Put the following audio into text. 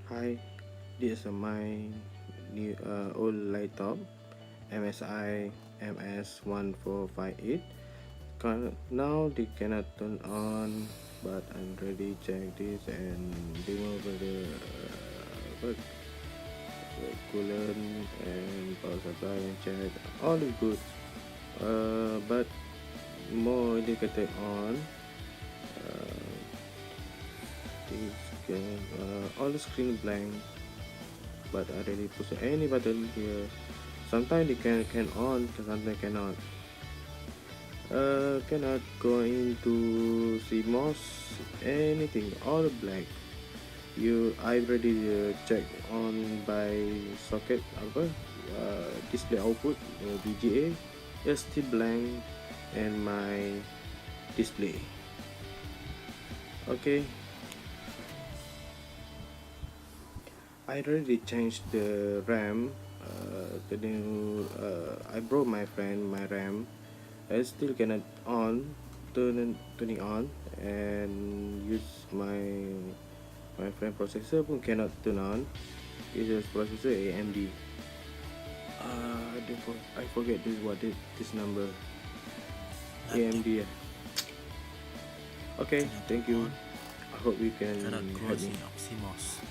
Hi, this is my new old laptop MSI MS 1458. Now they cannot turn on, but I'm ready check this and remove what, coolant and power supply and check all is good. But more indicator on. Uh, this can all the screen blank, but I really push any button here. Sometimes they can on, sometimes cannot. Cannot go into CMOS anything, all black. I already check on by socket display output VGA, is still blank, and my display. Okay, I already changed the RAM. The new I broke my friend my RAM. I still cannot turning on, and use my friend processor pun cannot turn on. It's just processor AMD. I forget this number. Laptop AMD. Okay, cannot turn thank you. on, I hope you can cannot help close me. in CMOS.